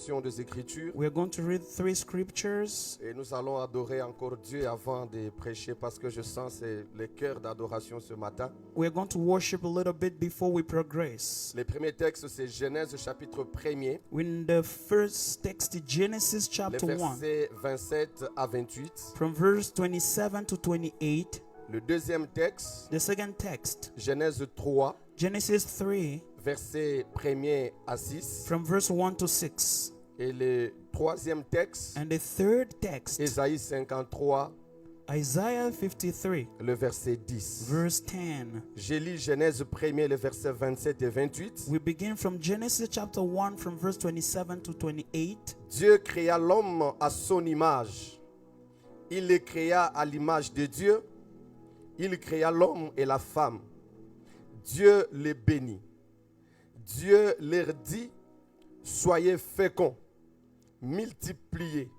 portions des Écritures. We're going to read 3 scriptures. Et nous allons adorer encore Dieu avant de prêcher parce que je sens c'est le cœur d'adoration ce matin. We're going to worship a little bit before we progress. Les premiers textes, c'est Genèse chapitre 1er, In the first text, Genesis les chapter 1, versets 27 à 28. from verse 27 to 28. Le deuxième texte, The second text, Genèse 3, Genesis 3, versets 1er à 6. from verse 1 to 6. Et le troisième texte, And the third text, Ésaïe 53, Isaiah 53, le verset 10. verse 10. J'ai lu Genèse 1er, les versets 27 et 28. We begin from Genesis chapter 1, from verse 27 to 28. Dieu créa l'homme à son image. Il les créa à l'image de Dieu. Il créa l'homme et la femme. Dieu les bénit. Dieu leur dit, soyez féconds, multipliez,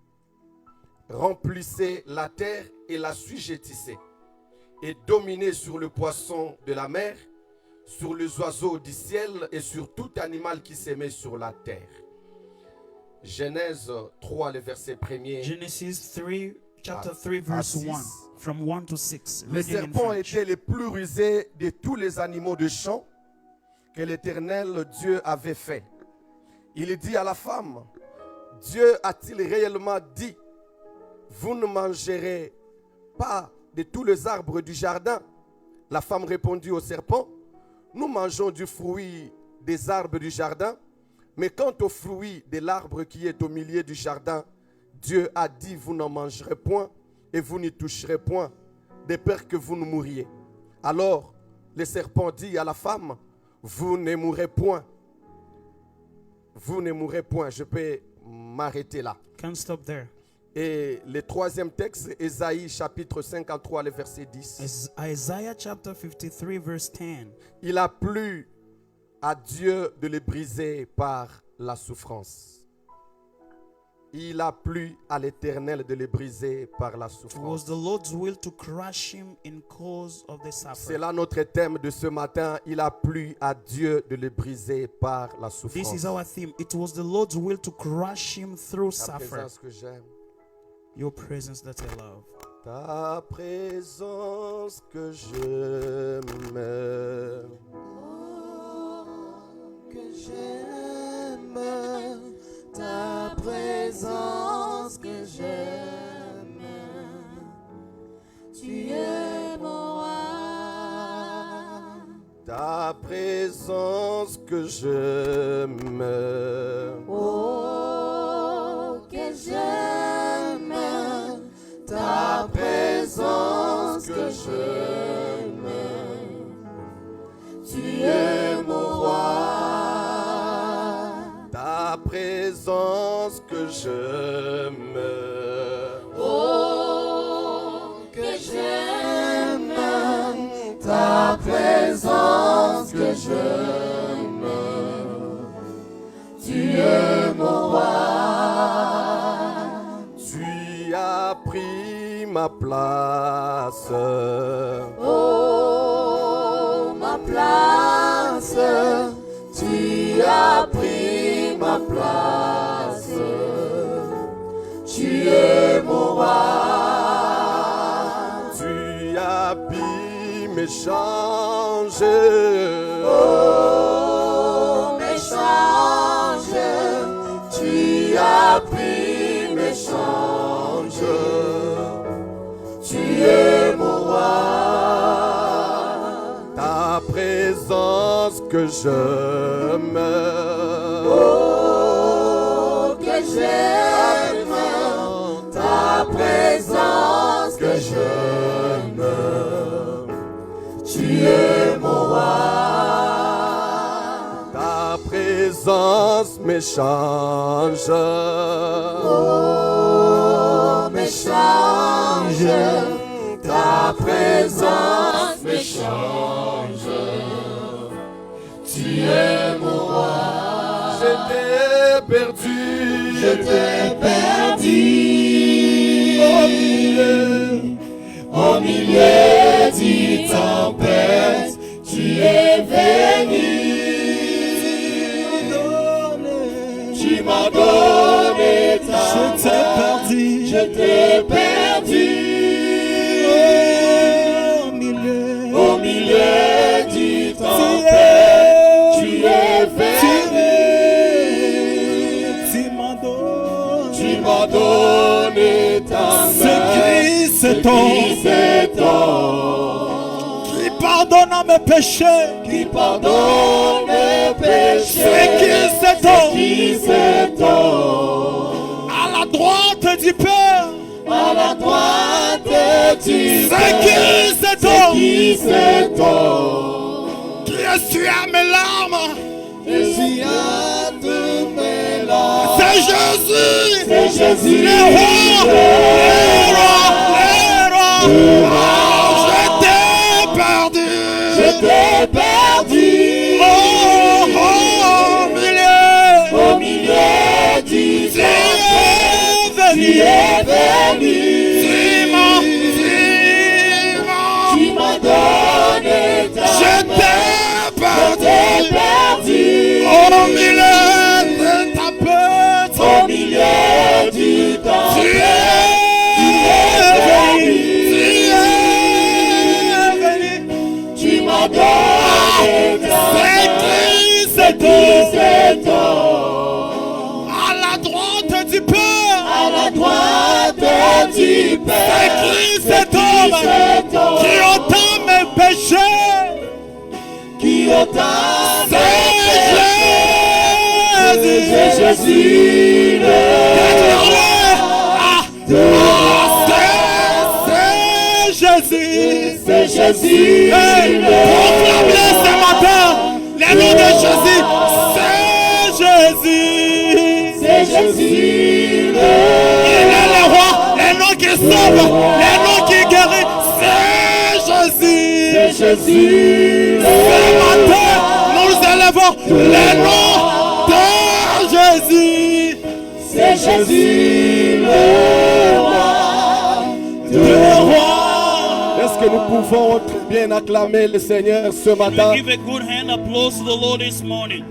remplissez la terre et la sujettissez, et dominez sur le poisson de la mer, sur les oiseaux du ciel et sur tout animal qui s'émet sur la terre. Genèse 3, le verset 1er. Genesis 3, chapter 3, à verse 6. 1, from 1 to 6. Les Reading in serpents French. étaient les plus rusés de tous les animaux de champ que l'Éternel Dieu avait fait. Il dit à la femme, Dieu a-t-il réellement dit, vous ne mangerez pas de tous les arbres du jardin? La femme répondit au serpent, nous mangeons du fruit des arbres du jardin, mais quant au fruit de l'arbre qui est au milieu du jardin, Dieu a dit, vous n'en mangerez point et vous n'y toucherez point, de peur que vous ne mouriez. Alors, le serpent dit à la femme, vous ne mourrez point. Vous ne mourrez point. Je peux m'arrêter là. Can't stop there. Et le troisième texte, Ésaïe chapitre 53, le verset 10. Isaiah chapter 53, verse 10. Il a plu à Dieu de les briser par la souffrance. Il a plu à l'Éternel de les briser par la It was souffrance. the Lord's will to crush him in cause of the C'est suffering. là notre thème de ce matin. Il a plu à Dieu de les briser par la This souffrance. is our theme. It was the Lord's will to crush him through Ta suffering. présence que j'aime. Your presence that I love. Ta présence que j'aime. Que j'aime ta présence, que j'aime. Tu es mon roi. Ta présence que j'aime. Oh, que j'aime ta présence, que j'aime. Tu es mon roi. Ta présence que j'aime. Oh, que j'aime ta présence, que j'aime. Tu es mon roi. Tu as pris ma place. Oh, ma place, tu as pris ma place. Tu es mon roi. Tu as pu me changer. Oh, m'échange, tu as pris m'échange. Tu es mon roi. Ta présence que j'aime. Oh, que j'aime ta présence, que j'aime. Tu es mon roi. Ta présence me change. Oh, m'échange, ta présence m'échange. Tu es mon roi. J'étais perdu. Je t'ai perdu au milieu d'une tempête. Tu es venu, tu m'as donné ta Je t'ai main. perdu. Je t'ai perdu. Au milieu du tempête, tu es venu. Tu m'as donné ta main. C'est Christ, c'est ton qui pardonne à mes péchés. Qui pardonne mes péchés. C'est Christ, c'est ton Qui c'est ton à la droite du Père. à la droite du C'est Christ, c'est ton Qui c'est ton qui essuie mes larmes. et si à toutes mes larmes. C'est Jésus. C'est Jésus. Le roi. Je t'ai perdu. Je t'ai perdu. Au milieu du tempête, tu es venu. Tu m'as donné ta Je main. t'ai T'es perdu. perdu. Au milieu de ta peur. Au milieu du tempête, tu m'as donné ta main. C'est Qui c'est ton à la droite du Père. à la droite du Père. Christ, cet Qui homme c'est ton qui ôta mes péchés. qui ôta C'est mes péchés. C'est Jésus le C'est Jésus. C'est Jésus le Proclamez ce matin les noms de Jésus. C'est Jésus. C'est Jésus Il est le roi, les noms qui sauvent, les noms qui guérissent. C'est Jésus. C'est Jésus Ce matin, nous élevons les noms de Jésus. C'est Jésus le roi. Le roi. Est-ce que nous pouvons très bien acclamer le Seigneur ce matin? We give a good hand applause to the Lord this morning.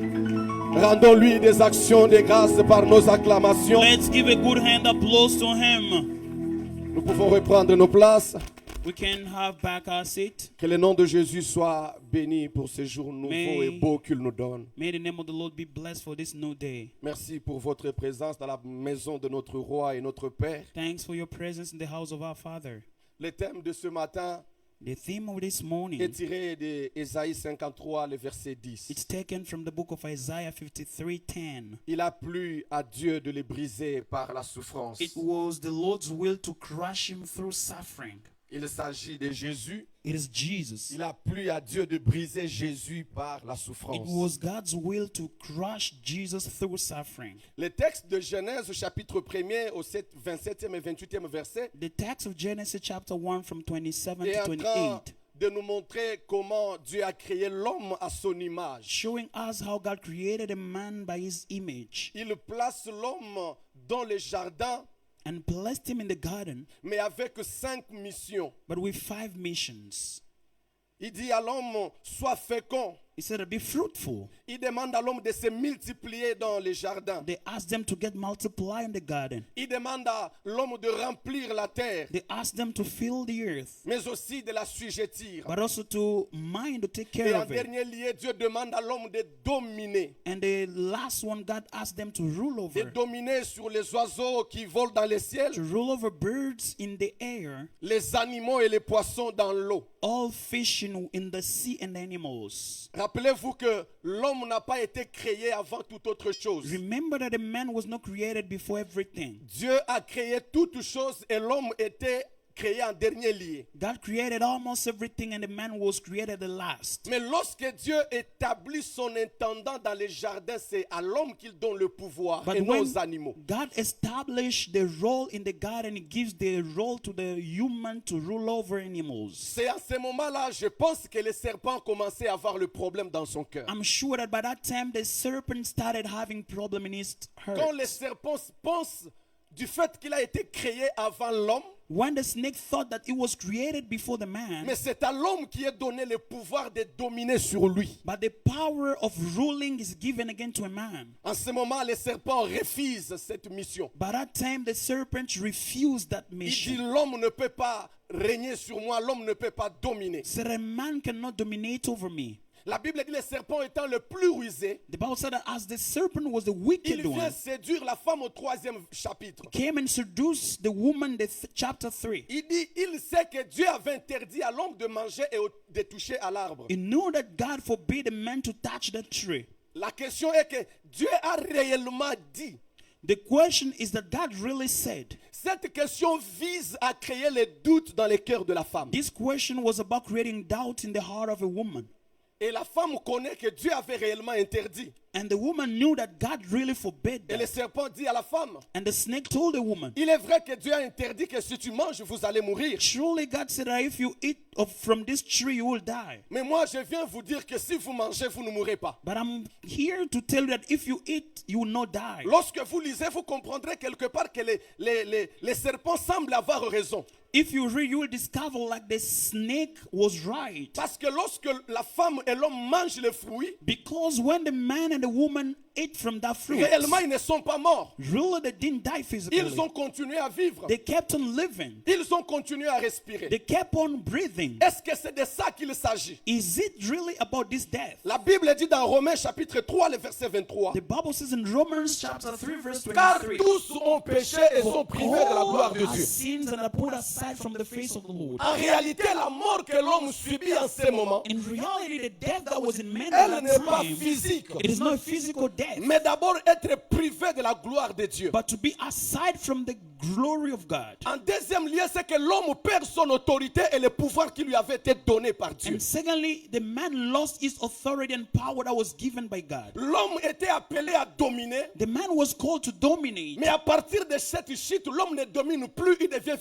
Rendons-lui des actions de grâce par nos acclamations. Let's give a good hand applause to Him. Nous pouvons reprendre nos places. We can have back our seat. Que le nom de Jésus soit béni pour ce jour nouveau Mais- et beau qu'il nous donne. May the name of the Lord be blessed for this new day. Merci pour votre présence dans la maison de notre roi et notre Père. Thanks for your presence in the house of our Father. Le thème de ce matin The theme of this est morning, tiré de Ésaïe 53, le verset 10. it's taken from the book of Isaiah 53:10. Il a plu à Dieu de les briser par la souffrance. It was the Lord's will to crush him through suffering. Il s'agit de Jésus. It is Jesus. Il a plu à Dieu de briser Jésus par la It souffrance. was God's will to crush Jesus through suffering. Le texte de Genèse au chapitre 1er au 27e et 28e verset The text of Genesis chapter 1 from 27 est to en train 28 de nous montrer comment Dieu a créé l'homme à son image. showing us how God created a man by his image Il place l'homme dans le jardin, and placed him in the garden, mais avec 5 missions. but with 5 missions. Il dit à l'homme, sois fécond. He said, be fruitful. Il demande à l'homme de se multiplier dans le jardin. They asked them to get multiply in the garden. Il demande à l'homme de remplir la terre, They asked them to fill the earth, mais aussi de la sujettir. but also to mind, to take Et care en of it. dernier lieu, Dieu demande à l'homme de dominer. And the last one, God asked them to rule De over. dominer sur les oiseaux qui volent dans le ciel, To rule over birds in the air, les animaux et les poissons dans l'eau. all fish in the sea and animals. Rappelez-vous que l'homme n'a pas été créé avant toute autre chose. Remember that a man was not created before everything. Dieu a créé toutes choses et l'homme était créé en dernier lieu. God created almost everything and the man was created the last. Mais lorsque Dieu établit son intendant dans les jardins, c'est à l'homme qu'il donne le pouvoir But et non when aux animaux. God established the role in the garden, He gives the role to the human to rule over animals. C'est à ce moment-là, je pense que le serpent commençait à avoir le problème dans son cœur. I'm sure that by that time the serpent started having problem in his Quand heart. le serpent pense du fait qu'il a été créé avant l'homme, when the snake thought that it was created before the man, mais c'est à l'homme qui est donné le pouvoir de dominer sur lui. but the power of ruling is given again to a man. En ce moment, les serpents refusent cette mission. By that time, the serpent refused that Il dit, mission. l'homme ne peut pas régner sur moi, l'homme ne peut pas dominer. Said a man cannot dominate over me. La Bible dit, le serpent étant le plus rusé, The Bible said that as the serpent was the il wicked vient one, séduire la femme au 3e chapitre. came and seduced the woman, chapter 3. Il dit, il sait que Dieu avait interdit à l'homme de manger et de toucher à l'arbre. He knew that God forbade a man to touch that tree. La question est que Dieu a réellement dit. The question is that God really said. Cette question vise à créer les doutes dans le cœur de la femme. This question was about creating doubt in the heart of a woman. Et la femme connaît que Dieu avait réellement interdit. And the woman knew that God really forbade Et le that. serpent dit à la femme, And the snake told the woman, il est vrai que Dieu a interdit que si tu manges, vous allez mourir. surely God said that if you eat from this tree, you will die. Mais moi, je viens vous dire que si vous mangez, vous ne mourrez pas. But I'm here to tell you that if you eat, you will not die. Lorsque vous lisez, vous comprendrez quelque part que les serpents semblent avoir raison. If you read, you will discover like the snake was right. Parce que lorsque la femme et l'homme mangent le fruit, Because when the man and the woman ate from that fruit, réellement, ils ne sont pas morts. really they didn't die physically. Ils ont continué à vivre. They kept on living. Ils ont continué à respirer. They kept on breathing. Est-ce que c'est de ça qu'il s'agit? Is it really about this death? La Bible dit dans Romains chapitre 3, le verset 23. The Bible says in Romans chapter 3 verse Car 23, tous ont péché et sont privés de la gloire de all Dieu. sins and are put aside from the face of the Lord. En réalité, la mort que l'homme subit en ce moment, In reality, the death that was in man elle at n'est that pas time, physique, it is not a physical death, mais d'abord être privé de la gloire de Dieu. but to be aside from the glory of God. En deuxième lieu, c'est que l'homme perd son autorité et le pouvoir qui lui avait été donné par Dieu. And secondly, the man lost his authority and power that was given by God. L'homme était appelé à dominer, The man was called to dominate, mais à partir de cette chute, l'homme ne domine plus, il devient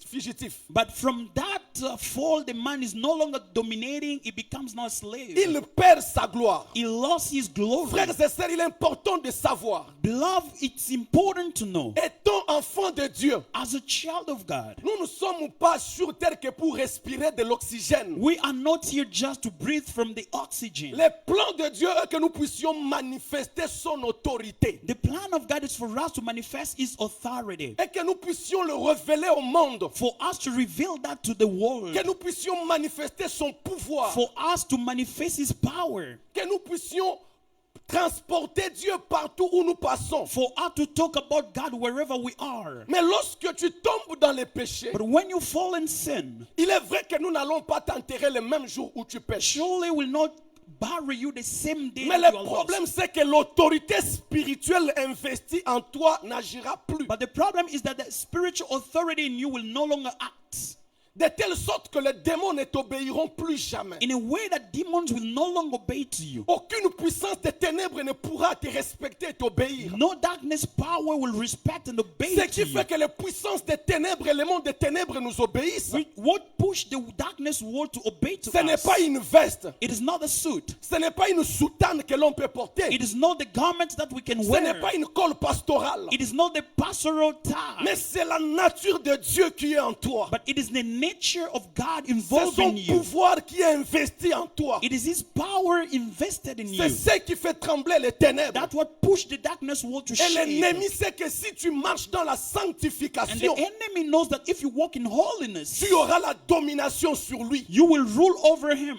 fugitif. but from that fall, the man is no longer dominating, he becomes now a slave. Il perd sa gloire. He lost his glory. Frères et sœurs, il est important de savoir, Beloved, it's important to know, étant enfant de Dieu, as a child of God, nous ne sommes pas sur terre que pour respirer de l'oxygène. we are not here just to breathe from the oxygen. Le plan de Dieu est que nous puissions manifester son autorité The plan of God is for us to manifest his authority, et que nous puissions le révéler au monde, for us to reveal that to the world, que nous puissions manifester son pouvoir, for us to manifest his power, que nous puissions transporter Dieu partout où nous passons. for us to talk about God wherever we are. Mais lorsque tu tombes dans les péchés, But when you fall in sin, il est vrai que nous n'allons pas t'enterrer le même jour où tu pêches. surely will not bury you the same day Mais that le you are problème, lost. c'est que l'autorité spirituelle investie en toi n'agira plus. But the problem is that the spiritual authority in you will no longer act De telle sorte que les démons ne t'obéiront plus jamais. in a way that demons will no longer obey to you. Aucune puissance des ténèbres ne pourra te respecter et t'obéir. No darkness power will respect and obey Ce to qui you. fait que les puissances des ténèbres et le monde des ténèbres nous obéissent, What pushed the darkness world to obey to ce n'est us? pas une veste, It is not a suit. ce n'est pas une soutane que l'on peut porter, It is not the garment that we can ce n'est wear. pas une colle pastorale, It is not the pastoral tie. mais c'est la nature de Dieu qui est en toi. But it is the nature of God C'est involved son in you. pouvoir qui est investi en toi. It is his power invested in C'est you. ce qui fait trembler les ténèbres. That's what pushed the darkness world to Et shake. l'ennemi sait que si tu marches dans la And the sanctification, enemy knows that if you walk in holiness, tu auras la domination sur lui. you will rule over him.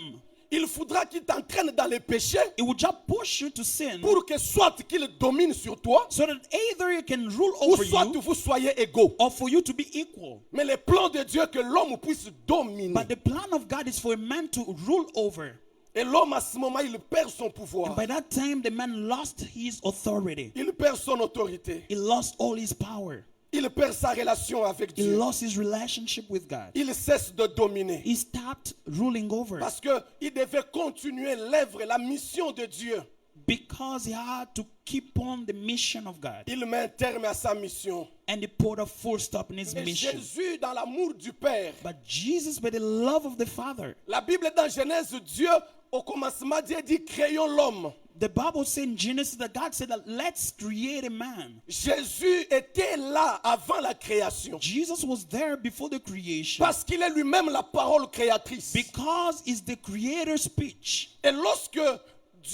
Il faudra qu'il t'entraîne dans les péchés It will just push you to sin pour que soit qu'il domine sur toi, so that either you can rule ou over soit you vous soyez égaux. or for you to be equal. Mais le plan de Dieu est que l'homme puisse dominer. But the plan of God is for a man to rule over. Et l'homme à ce moment, il perd son pouvoir. And by that time, the man lost his authority. Il perd son autorité. He lost all his power. Il perd sa relation avec He Dieu. lost his relationship with God. Il cesse de dominer. He stopped ruling over Parce qu'il devait continuer l'œuvre, la mission de Dieu. because he had to keep on the mission of God. Il met un terme à sa mission. And he put a full stop in his Et mission. Jésus, dans l'amour du Père, But Jesus, by the love of the Father, la Bible dans Genèse, Dieu, au commencement, Dieu dit créons l'homme. The Bible says in Genesis that God said that let's create a man. Jésus était là avant la création. Jesus was there before the creation Parce qu'il est lui-même la parole créatrice. because it's the creator's speech. Et lorsque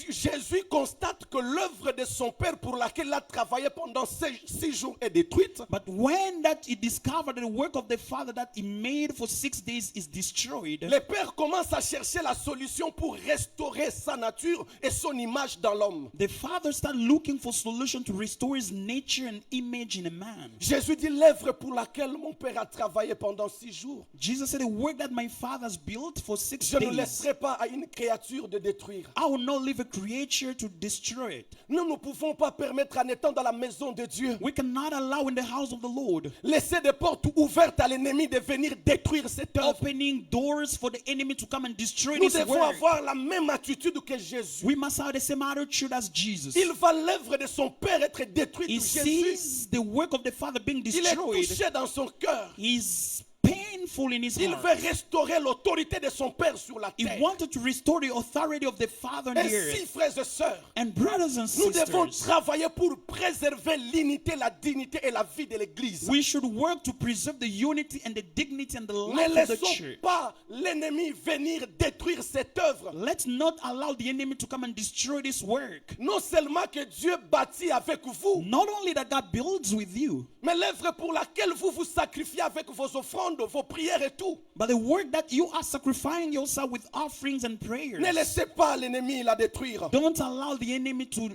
Jésus constate que l'œuvre de son Père pour laquelle il a travaillé pendant 6 jours est détruite, But when that he discovered that the work of the Father that he made for 6 days is destroyed, le Père commence à chercher la solution pour restaurer sa nature et son image dans l'homme. the Father started looking for solution to restore his nature and image in a man. Jésus dit l'œuvre pour laquelle mon Père a travaillé pendant 6 jours, Jesus said, the work that my Father has built for 6 je ne days, laisserai pas à une créature de détruire. I will not leave a creature to destroy it. Nous ne pouvons pas permettre en étant dans la maison de Dieu, We cannot allow in the house of the Lord laisser des portes ouvertes à l'ennemi de venir détruire cette œuvre. opening doors for the enemy to come and destroy Nous this devons work. avoir la même attitude que Jésus. We must have the same attitude as Jesus. Il va l'œuvre de son Père être détruite. He Jésus, sees the work of the Father being il est destroyed. touché dans son cœur. He's painful in his Il heart. veut restaurer l'autorité de son Père sur la He terre. wanted to restore the authority of the Father on the Ainsi, earth. frères et sœurs, And brothers and nous devons sisters, travailler pour préserver l'unité, la dignité et la vie de l'Église. we should work to preserve the unity and the dignity and the Ne life of the laissons church. pas l'ennemi venir détruire cette œuvre. Let's not allow the enemy to come and destroy this work. Non seulement que Dieu bâtit avec vous, Not only that God builds with you, mais l'œuvre pour laquelle vous vous sacrifiez avec vos offrandes, vos prières et tout. but the work that you are sacrificing yourself with offerings and prayers. Ne laissez pas l'ennemi la détruire. Don't allow the enemy to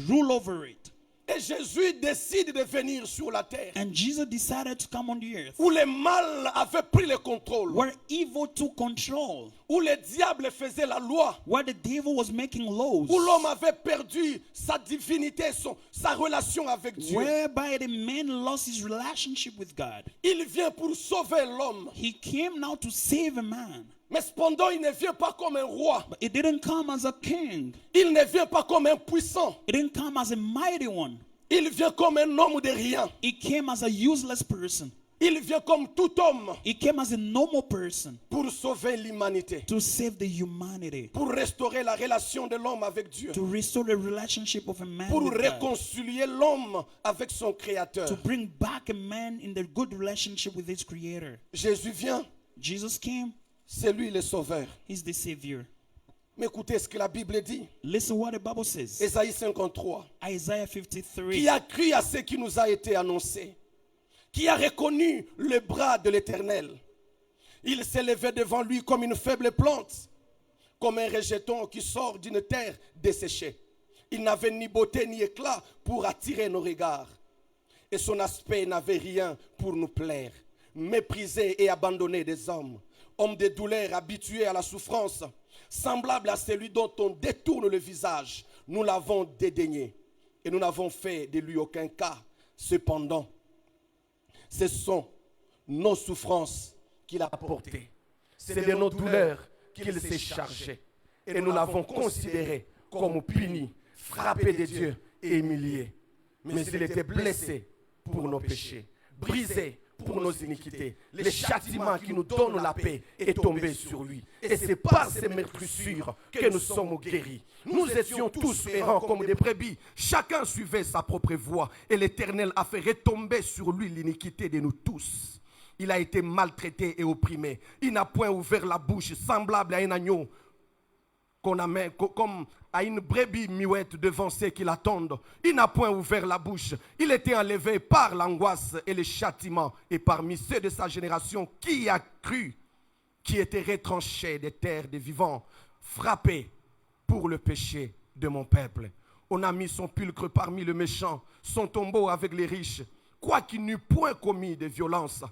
rule over it. Et Jésus décide de venir sur la terre And Jesus decided to come on the earth où le mal avait pris le contrôle, where evil took control, où le diable faisait la loi, where the devil was making laws, où l'homme avait perdu sa divinité, sa relation avec Dieu. whereby the man lost his relationship with God. Il vient pour sauver l'homme. He came now to save a man. Mais cependant, il ne vient pas comme un roi. But it didn't come as a king. Il ne vient pas comme un puissant. It didn't come as a mighty one. Il vient comme un homme de rien. He came as a useless person. Il vient comme tout homme He came as a normal person pour sauver l'humanité, to save the humanity, pour restaurer la relation de l'homme avec Dieu, to restore the relationship of a man pour with God, réconcilier l'homme avec son Créateur. to bring back a man in the good relationship with his creator. Jésus vient, Jesus came. c'est lui le sauveur. He's the savior. Mais écoutez ce que la Bible dit. Listen what the Bible says. Ésaïe 53. Isaiah 53. Qui a cru à ce qui nous a été annoncé, qui a reconnu le bras de l'Éternel. Il s'est levé devant lui comme une faible plante, comme un rejeton qui sort d'une terre desséchée. Il n'avait ni beauté ni éclat pour attirer nos regards. Et son aspect n'avait rien pour nous plaire. Méprisé et abandonné des hommes, homme de douleur, habitué à la souffrance, semblable à celui dont on détourne le visage. Nous l'avons dédaigné et nous n'avons fait de lui aucun cas. Cependant, ce sont nos souffrances qu'il a portées. C'est de nos douleurs qu'il s'est chargé. Et nous l'avons considéré comme puni, frappé de Dieu et humilié. Mais il était blessé pour nos péchés, brisé pour nos iniquités. Le châtiment qui nous donne la paix est tombé sur lui. Et c'est par ces meurtrissures que nous sommes guéris. Nous étions tous errants comme des brebis. Chacun suivait sa propre voie. Et l'Éternel a fait retomber sur lui l'iniquité de nous tous. Il a été maltraité et opprimé. Il n'a point ouvert la bouche, semblable à un agneau qu'on amène comme à une brebis muette devant ceux qui l'attendent. Il n'a point ouvert la bouche. Il était enlevé par l'angoisse et le châtiment. Et parmi ceux de sa génération, qui a cru, qui était retranché des terres des vivants, frappé pour le péché de mon peuple. On a mis son pulcre parmi les méchants, son tombeau avec les riches, quoiqu'il n'eût point commis de violence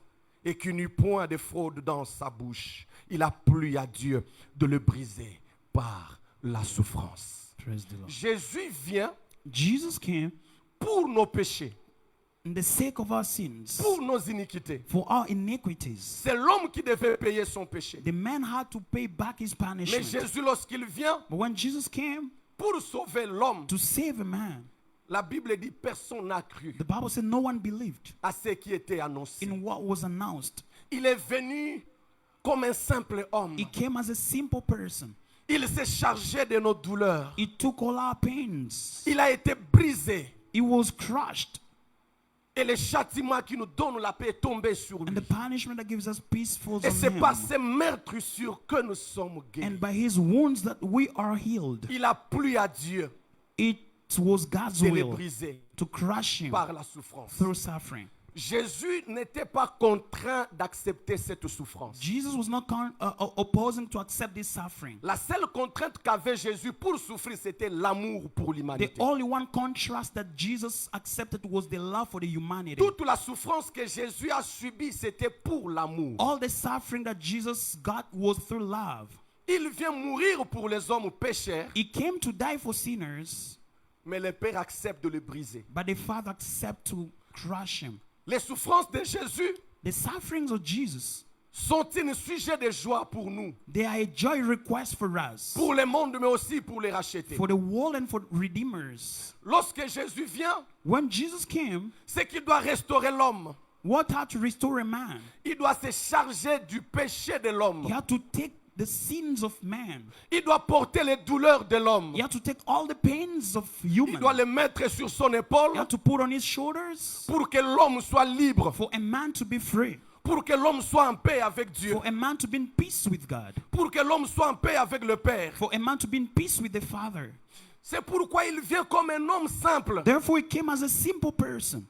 et qu'il n'eût point de fraude dans sa bouche. Il a plu à Dieu de le briser par la souffrance. Praise the Lord. Jésus vient Jesus came pour nos péchés, in the sake of our sins, pour nos iniquités. for our iniquities. C'est l'homme qui devait payer son péché. The man had to pay back his Mais punishment. Jésus, lorsqu'il vient But when Jesus came pour sauver l'homme, to save a man, la Bible dit personne n'a cru the Bible said no one believed à ce qui était annoncé. in what was announced. Il est venu comme un simple homme. He came as a simple person. Il s'est chargé de nos douleurs. He took all our pains. Il a été brisé. He was crushed. Et le châtiment qui nous donne la paix est tombé sur And lui. the punishment that gives us peace falls Et on c'est him. par ses meurtres sûrs que nous sommes guéris. And by his wounds that we are healed. Il a plu à Dieu It was God's de le will briser to crush him par la souffrance. through suffering. Jésus n'était pas contraint d'accepter cette souffrance. Jesus was not opposing to accept this suffering. La seule contrainte qu'avait Jésus pour souffrir, c'était l'amour pour The l'humanité. only one contrast that Jesus accepted was the love for the humanity. Toute la souffrance que Jésus a subie, c'était pour l'amour. All the suffering that Jesus got was through love. Il vient mourir pour les hommes pécheurs, He came to die for sinners, mais le Père accepte de le briser. but the Father accepted to crush him. Les souffrances de Jésus The sufferings of Jesus, sont un sujet de joie pour nous, they are a joy request for us, pour le monde, mais aussi pour les racheter. for the world and for redeemers. Lorsque Jésus vient, When Jesus came, c'est qu'il doit restaurer l'homme. what had to restore a man? Il doit se charger du péché de l'homme. He had to take the sins of man. Il doit porter les douleurs de l'homme. He had to take all the pains of Il human. doit les mettre sur son He épaule had to put on his shoulders pour que l'homme soit libre, for a man to be free, pour que l'homme soit en paix avec Dieu, for a man to be in peace with God, pour que l'homme soit en paix avec le Père. for a man to be in peace with the Father. C'est pourquoi il vient comme un homme simple. Therefore, he came as a simple person.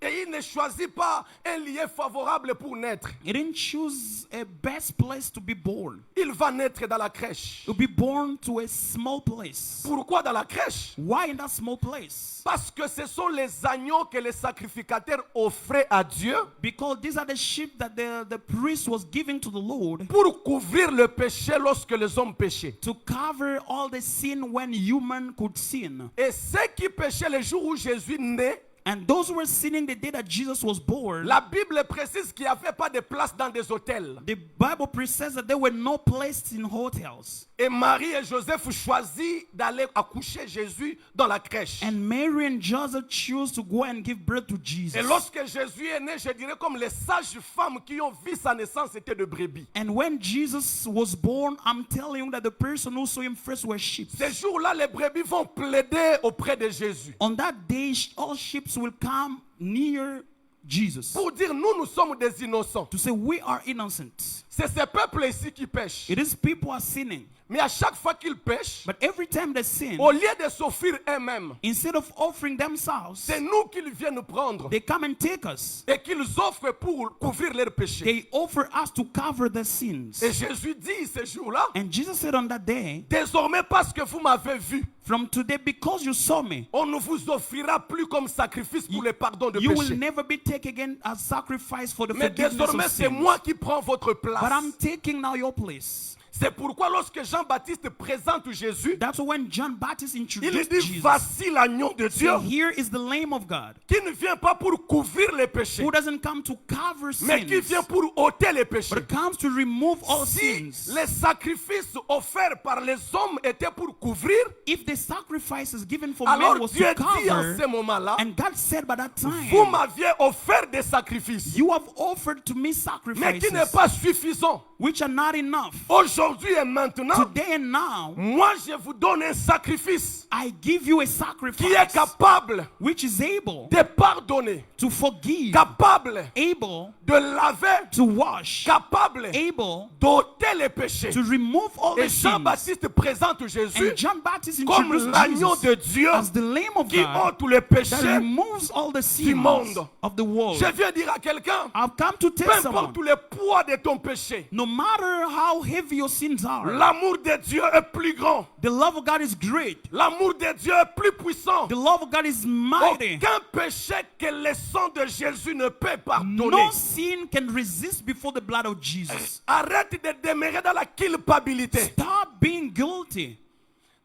Et il ne choisit pas un lieu favorable pour naître. He didn't choose a best place to be born. Il va naître dans la crèche. To be born to a small place. Pourquoi dans la crèche? Why in that small place? Parce que ce sont les agneaux que les sacrificateurs offraient à Dieu Because these are the sheep that the priest was giving to the Lord pour couvrir le péché lorsque les hommes péchaient. to cover all the sin when human could sin. Et ceux qui péchaient le jour où Jésus naît, And those who were sinning the day that Jesus was born, la Bible précise qu'il n'y avait pas de place dans des hôtels. the Bible says that there were no places in hotels. Et Marie et Joseph choisissent d'aller accoucher Jésus dans la crèche. And Mary and Joseph chose to go and give birth to Jesus. Et lorsque Jésus est né, je dirais comme les sages femmes qui ont vu sa naissance étaient de brebis. And when Jesus was born, I'm telling you that the person who saw him first were sheep. Ces jours-là, les brebis vont plaider auprès de Jésus. On that day, all sheep will come near Jesus Pour dire, nous sommes des innocents. to say, we are innocent. C'est ces peuples ici qui pêchent. It is people are sinning. Mais à chaque fois qu'ils pêchent, But every time they sin, au lieu de s'offrir eux-mêmes, instead of offering themselves, c'est nous qu'ils viennent nous prendre they come and take us. et qu'ils offrent pour couvrir leurs péchés. They offer us to cover their sins. Et Jésus dit ce jour-là, And Jesus said on that day, désormais parce que vous m'avez vu, from today, because you saw me, on ne vous offrira plus comme sacrifice pour le pardon de you will péché. never be taken again as sacrifice for the Mais forgiveness désormais, of c'est sins. moi qui prends votre But place. I'm taking now your place. C'est pourquoi lorsque Jean-Baptiste présente Jésus, That's when John Baptist il introduced dit, Jesus. voici l'agneau de Dieu So here is the Lamb of God qui ne vient pas pour couvrir les péchés, who doesn't come to cover mais qui sins, vient pour ôter les péchés. but comes to remove all Si sins. les sacrifices offerts par les hommes étaient pour couvrir, If the sacrifices given for alors men was Dieu to dit en ce cover, moment-là, and God said by that vous time, m'aviez offert des sacrifices, you have offered to me mais qui n'est sacrifices pas suffisant. which are not enough. Aujourd'hui et maintenant, Today and now, moi je vous donne un sacrifice I give you a qui est sacrifice capable which is able de pardonner, to forgive, capable able de laver, to wash, capable able d'ôter les péchés. to remove all Et the sins. Jean-Baptiste présente Jésus And John Baptist comme introduced l'agneau de Jesus Dieu as the Lamb of qui God ôte les that péchés. removes all the sins monde. of the world. Je viens dire à quelqu'un, I've come to peu tell someone, importe le poids de ton péché, no matter how heavy your sins are, l'amour de Dieu est plus grand. the love of God is great. L'amour de Dieu est plus puissant. The love of God is mighty. Aucun péché que le sang de Jésus ne peut pardonner. No sin can resist before the blood of Jesus. Arrête de demeurer dans la culpabilité. Stop being guilty.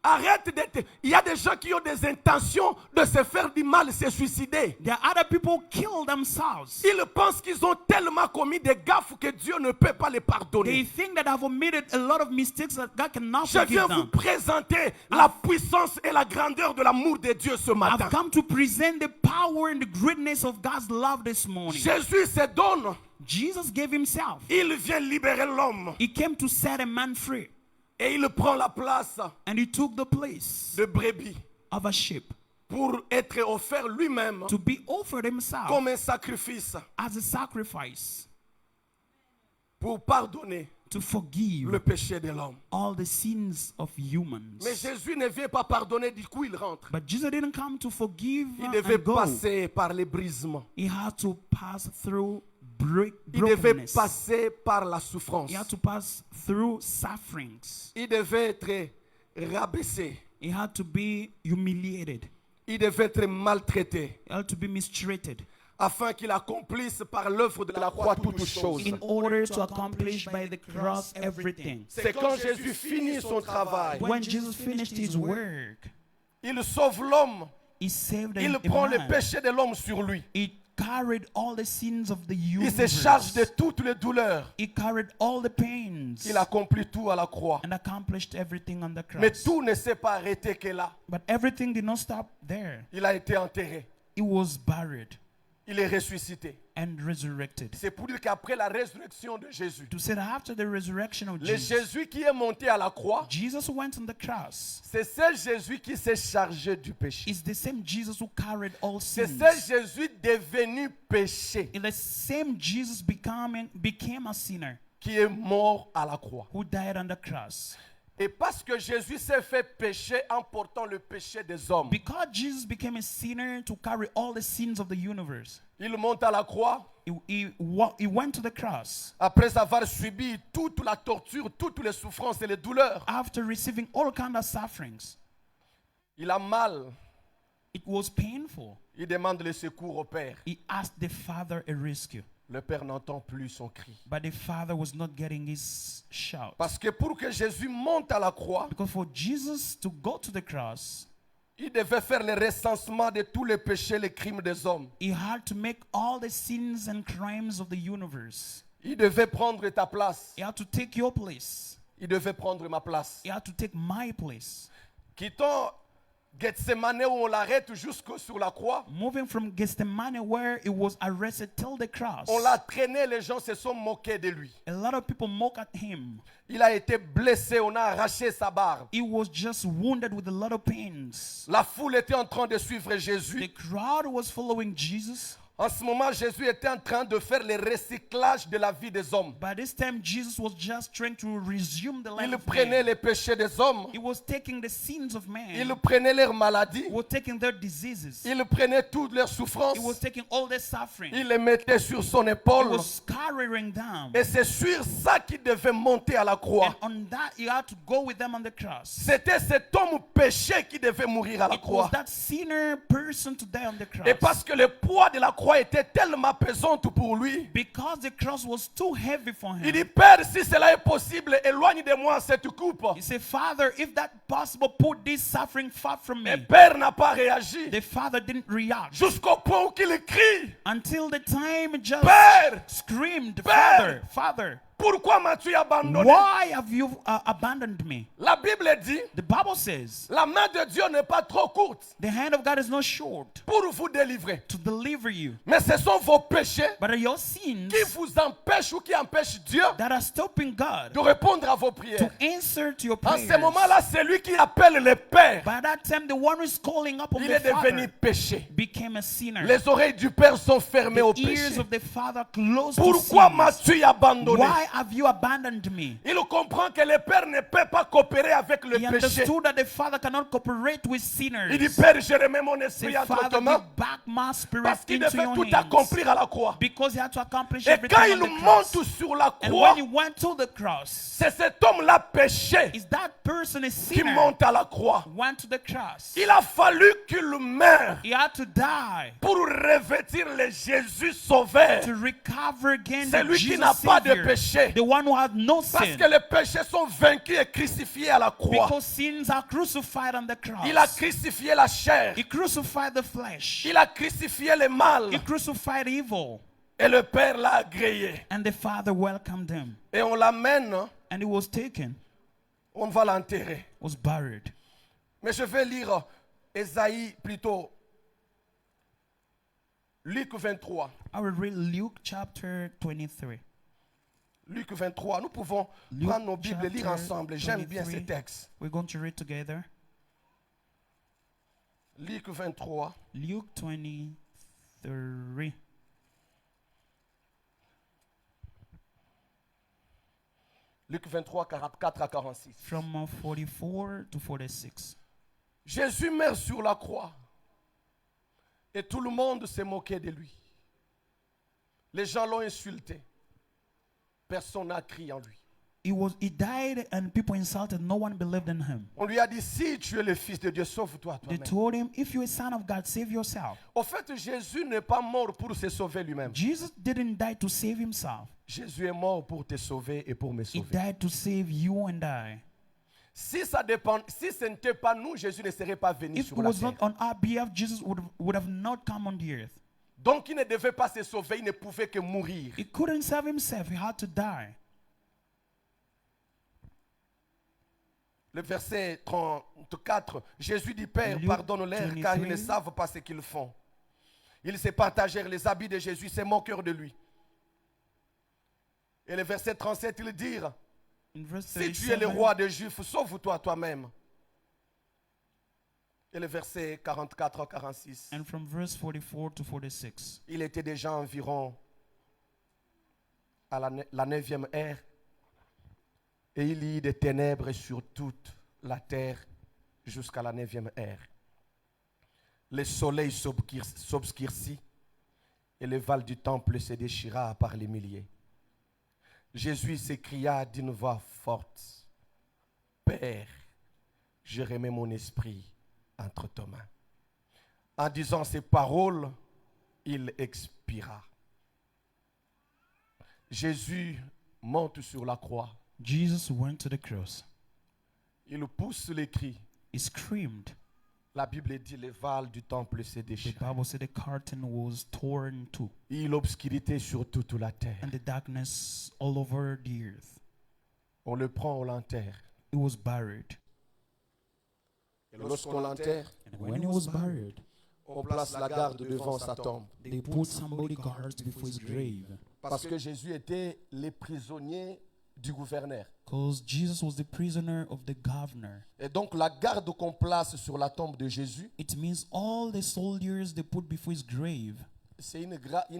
Arrête d'être... Il y a des gens qui ont des intentions de se faire du mal, se suicider. There are other people who kill themselves. Ils pensent qu'ils ont tellement commis des gaffes que Dieu ne peut pas les They pardonner. think that I've committed a lot of mistakes that God cannot Je viens forgive vous them. présenter la puissance et la grandeur de l'amour de Dieu ce matin. I've come to present the power and the greatness of God's love this morning. Jésus se donne. Jesus gave himself. Il vient libérer l'homme. He came to set a man free. Et il prend la place and he took the place de brebis of a sheep pour être offert lui-même to be offered himself comme un sacrifice as a sacrifice pour pardonner to forgive le péché de l'homme. all the sins of humans. Mais Jésus ne vient pas pardonner, du coup il rentre. But Jesus didn't come to forgive Il devait and go. passer par les brisements. He had to pass through Il devait brokenness. passer par la souffrance. He had to pass through sufferings. Il devait être rabaissé. He had to be humiliated. Il devait être maltraité He had to be mistreated afin qu'il accomplisse par l'œuvre de la croix toutes choses. in order to accomplish by the cross everything. C'est quand Jésus finit son travail, When Jesus finished his work, il sauve l'homme, he saved il a prend le man. péché de l'homme sur lui. He carried all the sins of the Il se charge de universe. toutes les douleurs. He carried all the pains Il accomplit tout à la croix. and accomplished everything on the Mais cross. tout ne s'est pas arrêté que là. But everything did not stop there. Il a été enterré. He was buried Il est ressuscité. and resurrected. C'est pour dire qu'après la résurrection de Jésus, To say that after the resurrection of le Jesus, Jésus qui est monté à la croix, Jesus went on the cross. c'est ce Jésus qui s'est chargé du péché. It's the same Jesus who carried all C'est sins. ce Jésus devenu péché It's the same Jesus became a sinner qui est mort à la croix. who died on the cross. Et parce que Jésus s'est fait péché en portant le péché des hommes, Because Jesus became a sinner to carry all the sins of the universe, il monte à la croix he went to the cross après avoir subi toute la torture, toutes les souffrances et les douleurs. after receiving all kinds of sufferings. Il a mal. It was painful. Il demande le secours au Père. He asked the Father a rescue, Le Père n'entend plus son cri. but the Father was not getting his shout. Parce que pour que Jésus monte à la croix, Because for Jesus to go to the cross, il devait faire le recensement de tous les péchés, les crimes des hommes. he had to make all the sins and crimes of the universe. Il devait prendre ta place. He had to take your place. Il devait prendre ma place. He had to take my place. Quittons Gethsemane où on l'arrête jusque sur la croix. Moving from Gethsemane where he was arrested till the cross, On l'a traîné, les gens se sont moqués de lui. a lot of people mock at him. Il a été blessé, on a arraché sa barbe. He was just wounded with a lot of pains. La foule était en train de suivre The Jésus. crowd was following Jesus. En ce moment, Jésus était en train de faire le recyclage de la vie des hommes. By this time, Jesus was just trying to resume the life Il of prenait man. les péchés des hommes. He was taking the sins of man. Il prenait leurs maladies. He was taking their diseases. Il prenait toutes leurs souffrances. He was taking all their suffering. Il les mettait sur son He épaule. was carrying them. Et c'est sur ça qu'il devait monter à la And croix. on that, he had to go with them on the cross. C'était cet homme péché qui devait mourir à la It was croix. that sinner person to die on the cross. Et parce que le poids de la croix était tellement pesant pour lui, Because the cross was too heavy for il him. dit, Père, si cela est possible, éloigne de moi cette coupe. He said, Father, if that possible, put this suffering far from Et me. Père n'a pas réagi The father didn't react jusqu'au point où il crie, until the time just Père, screamed, Père. Father, pourquoi m'as-tu abandonné? why have you abandoned me? La Bible dit, The Bible says, la main de Dieu n'est pas trop courte the hand of God is not short pour vous délivrer. to deliver you, Mais ce sont vos péchés but are your sins qui vous empêchent ou qui empêchent Dieu that are stopping God de répondre à vos to prières. answer to your En prayers. ce moment-là, c'est lui qui appelle le Père. By that time, the one who is calling up on Il the est devenu Father péché. became a sinner. Les oreilles du Père sont fermées au The ears péché. of the Father closed to Pourquoi sins. m'as-tu abandonné? Why have you abandoned me? Il comprend que le Père ne peut pas coopérer avec le He péché. understood that the Father cannot cooperate with sinners. Il dit, Père, je remets mon Say, esprit entre Father, tes mains give back my spirit parce qu'il into devait your tout hands. accomplir à la croix. Because he had to accomplish Et everything quand il on the cross. monte sur la And croix, when he went to the cross, c'est cet homme-là péché is that person a qui sinner monte à la croix. went to the cross. Il a fallu qu'il meure He had to die pour revêtir le Jésus sauveur. to recover again the Celui qui Jesus n'a pas de Savior, péché. the one who had no Parce sin. que les péchés sont vaincus et crucifiés à la croix. Because sins are crucified on the cross. Il a crucifié la chair. He crucified the flesh. Il a crucifié le mal. He crucified evil. Et le Père l'a agréé. And the Father welcomed him. Et on l'amène, And he was taken, on va l'enterrer. was buried. Mais je vais lire Ésaïe plutôt. Luc 23. I will read Luke chapter 23. Luc 23. Nous pouvons Luke prendre nos Bibles et lire chapter ensemble. J'aime bien 23. ces textes. We're going to read together. Luc 23. Luke 23. Luc 23, 44 à 46. From 44 to 46. Jésus meurt sur la croix. Et tout le monde s'est moqué de lui. Les gens l'ont insulté. Personne n'a crié en lui. He died and people insulted. No one believed in him. On lui a dit, si tu es le Fils de Dieu, sauve-toi They toi-même. told him, if you're a son of God, save yourself. Au fait, Jésus n'est pas mort pour se sauver lui-même. Jesus didn't die to save himself. Jésus est mort pour te sauver et pour me He sauver. died to save you and I. Si ce n'était pas nous, Jésus ne serait pas venu If it sur la was terre. not on our behalf, Jesus would have not come on the earth. Donc il ne devait pas se sauver, il ne pouvait que mourir. He couldn't save himself. He had to die. Le verset 34, Jésus dit, Père, Luke pardonne-leur car ils ne 23. savent pas ce qu'ils font. Ils se partagèrent les habits de Jésus, se moquèrent de lui. Et le verset 37, ils dirent, In verse si tu es le 37, roi des Juifs, sauve-toi toi-même. Et le verset 44 à 46, and from verse 44 to 46. il était déjà environ à la 9e heure. Et il y eut des ténèbres sur toute la terre jusqu'à la 9e heure. Le soleil s'obscurcit et le val du temple se déchira par les milliers. Jésus s'écria d'une voix forte, Père, je remets mon esprit entre tes mains. En disant ces paroles, il expira. Jésus monte sur la croix. Jesus went to the cross. Il pousse les cris. He screamed. La Bible dit le val du temple se The déchire. Bible said the curtain was torn in two, Et l'obscurité sur toute la terre. and the darkness all over the earth. On le prend, on l'enterre. He was buried. Et lorsqu'on l'enterre, And when he was buried, on place la garde devant sa tombe. they put some bodyguards before his grave. Parce que Jésus était le prisonnier du gouverneur. Because Jesus was the prisoner of the governor. Et donc la garde qu'on place sur la tombe de Jésus, It means all the soldiers they put before his grave, c'est une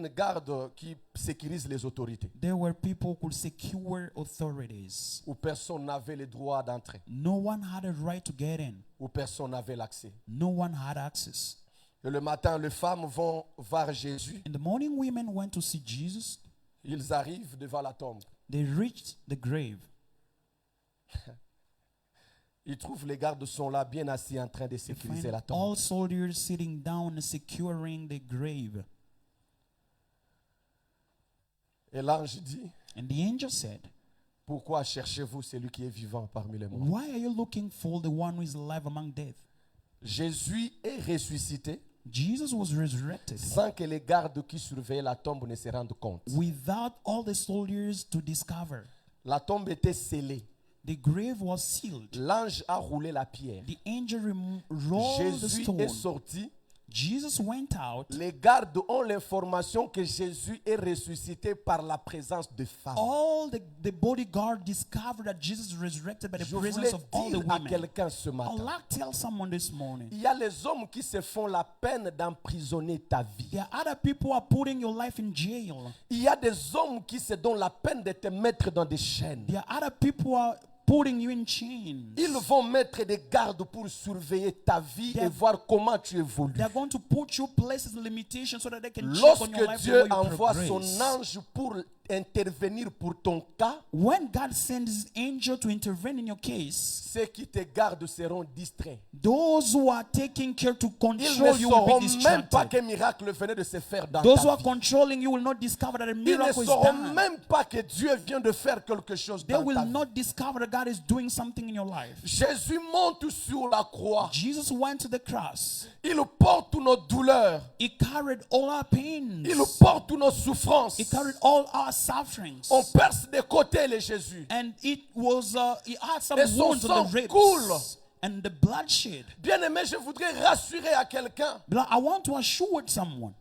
garde qui sécurise les autorités. there were people who could secure authorities. Où personne n'avait le droit d'entrer. No one had a right to get in. Où personne n'avait l'accès. No one had access. Et le matin, les femmes vont voir Jésus. In the morning, women went to see Jesus. Ils arrivent devant la tombe. They reached the grave. Ils trouvent les gardes sont là, bien assis, en train de They sécuriser find la tombe. all soldiers sitting down and securing the grave. Et l'ange dit, And the angel said, pourquoi cherchez-vous celui qui est vivant parmi les morts? why are you looking for the one who is alive among death? Jésus est ressuscité Jesus was resurrected sans que les gardes qui surveillaient la tombe ne se rendent compte. without all the soldiers to discover. La tombe était scellée. The grave was sealed. L'ange a roulé la pierre. The angel rolled the Jésus stone. est sorti. Jesus went out. Les gardes ont l'information que Jésus est ressuscité par la présence de femmes. All the bodyguard discovered that Jesus resurrected by the Je voulais presence of all the dire à women. quelqu'un ce I'd matin. like to tell someone this morning. Il y a les hommes qui se font la peine d'emprisonner ta vie. There are other people who are putting your life in jail. Il y a des hommes qui se donnent la peine de te mettre dans des chaînes. There are other people who are putting you in chains. Ils vont mettre des gardes pour surveiller ta vie et They are- voir comment tu évolues. They are going to put you places and limitations so that they can check on your Lorsque life Dieu the way you envoie progress. son ange pour intervenir pour ton cas, When God sends his angel to intervene in your case, ceux qui te gardent seront distraits. those who are taking care to Ils control ne you will sauront be même pas distracted. qu'un miracle venait de se faire dans Those who ta are vie. controlling you will not discover that a Ils ne miracle is sauront done. même pas que Dieu vient de faire quelque chose They dans ta will vie. not discover that God is doing something in your life. Jésus monte sur la croix. Jesus went to the cross. Il porte nos douleurs. He carried all our pains. Il porte nos souffrances. He carried all our sufferings. On perce de côté les Jésus. And it was, he had some Et son wounds on sang the ribs. coule. And the bloodshed. Bien-aimé, je voudrais rassurer à quelqu'un. But I want to assure someone.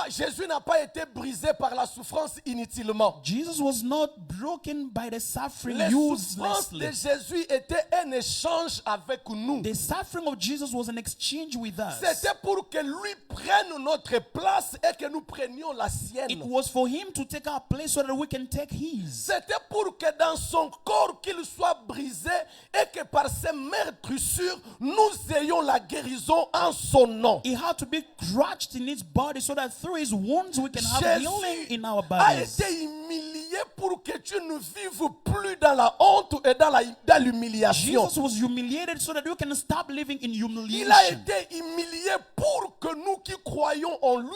Jésus n'a pas été brisé par la souffrance inutilement. Jesus was not broken by the suffering Les souffrances uselessly. de Jésus étaient un échange avec nous. The suffering of Jesus was an exchange with us. C'était pour que lui prenne notre place et que nous prenions la sienne. It was for him to take our place so that we can take his. C'était pour que dans son corps qu'il soit brisé et que par ses meurtrissures nous ayons la guérison en son nom. He had to be crushed in his body so that through his wounds we can have healing in our a bodies. été humilié pour que tu ne vives plus dans la honte et dans l'humiliation. Jesus was humiliated so that we can stop living in Il a humiliation. été humilié pour que nous qui croyons en lui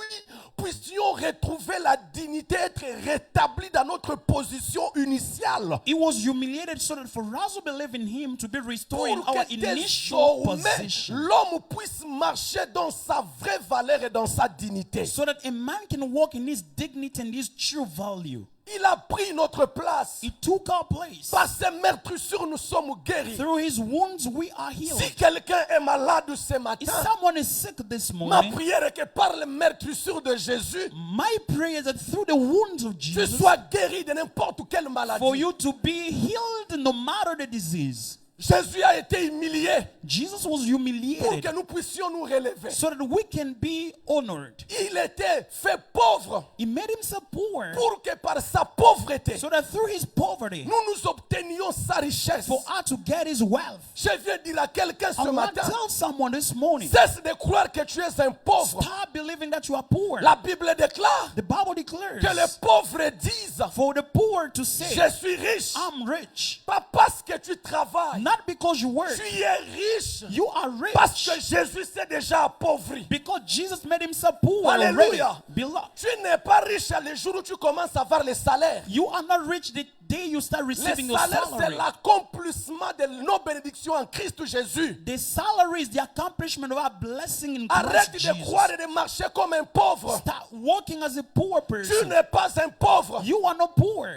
puissions retrouver la dignité, être rétablis dans notre position initiale. He was humiliated so that for us who believe in him to be restored in Pour our que initial désormais position. l'homme puisse marcher dans sa vraie valeur et dans sa dignité. So that a man can walk in his dignity and his true value. Il a pris notre place. He took our place. Par ses meurtrissures, nous sommes guéris. Through his wounds we are healed. Si quelqu'un est malade ce If matin, someone is sick this ma morning, prière est que par les meurtrissures de Jésus, my prayer is that through the wounds of tu Jesus, sois guéri de n'importe quelle for maladie. you to be healed no matter the disease. Jésus a été humilié Jesus was pour humiliated que nous puissions nous relever. so that we can be honored. Il était fait pauvre He made himself poor pour que par sa pauvreté, so that through his poverty, nous obtenions sa richesse. for us to get his wealth. Je viens dire à quelqu'un ce I want to matin, tell someone this morning, cesse de croire que tu es un pauvre. stop believing that you are poor. La Bible déclare The Bible declares que les pauvres disent, for the poor to say, je suis riche, I'm rich. pas parce que tu travailles. Not because you work. Tu es riche You are parce que rich. Jésus s'est déjà appauvri. Because Jesus made himself poor already. Alléluia. Beloved, Tu n'es pas riche le jour où tu commences à avoir les salaires. you are not rich the day you start Les receiving your salaires, c'est salary. l'accomplissement de nos bénédictions en Christ Jésus. The salary is the accomplishment of our blessing in Christ Arrête de Jesus. croire et de marcher comme un pauvre. Start walking as a poor Tu person. n'es pas un pauvre. You are not poor.